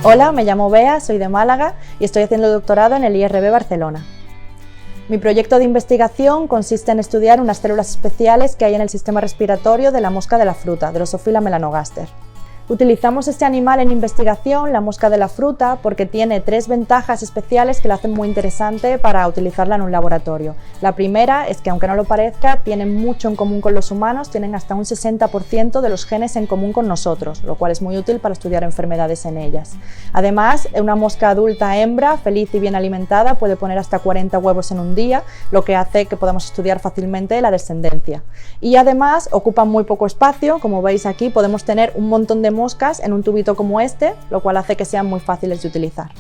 Hola, me llamo Bea, soy de Málaga y estoy haciendo el doctorado en el IRB Barcelona. Mi proyecto de investigación consiste en estudiar unas células especiales que hay en el sistema respiratorio de la mosca de la fruta, Drosophila melanogaster. Utilizamos este animal en investigación, la mosca de la fruta, porque tiene tres ventajas especiales que la hacen muy interesante para utilizarla en un laboratorio. La primera es que, aunque no lo parezca, tienen mucho en común con los humanos, tienen hasta un 60% de los genes en común con nosotros, lo cual es muy útil para estudiar enfermedades en ellas. Además, una mosca adulta hembra, feliz y bien alimentada, puede poner hasta 40 huevos en un día, lo que hace que podamos estudiar fácilmente la descendencia. Y además, ocupan muy poco espacio, como veis aquí, podemos tener un montón de moscas en un tubito como este, lo cual hace que sean muy fáciles de utilizar.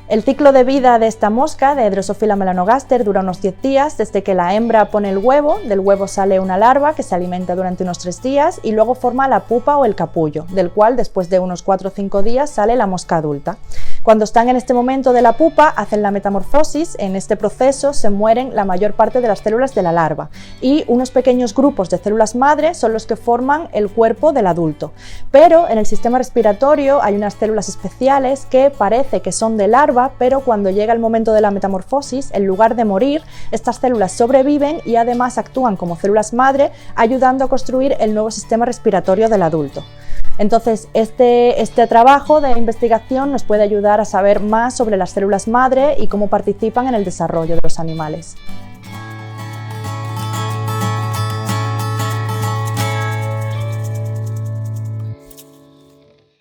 El ciclo de vida de esta mosca, de Drosophila melanogaster, dura unos 10 días, desde que la hembra pone el huevo, del huevo sale una larva que se alimenta durante unos 3 días y luego forma la pupa o el capullo, del cual después de unos 4 o 5 días sale la mosca adulta. Cuando están en este momento de la pupa, hacen la metamorfosis. En este proceso se mueren la mayor parte de las células de la larva y unos pequeños grupos de células madre son los que forman el cuerpo del adulto. Pero en el sistema respiratorio hay unas células especiales que parece que son de larva, pero cuando llega el momento de la metamorfosis, en lugar de morir, estas células sobreviven y además actúan como células madre, ayudando a construir el nuevo sistema respiratorio del adulto. Entonces, este trabajo de investigación nos puede ayudar a saber más sobre las células madre y cómo participan en el desarrollo de los animales.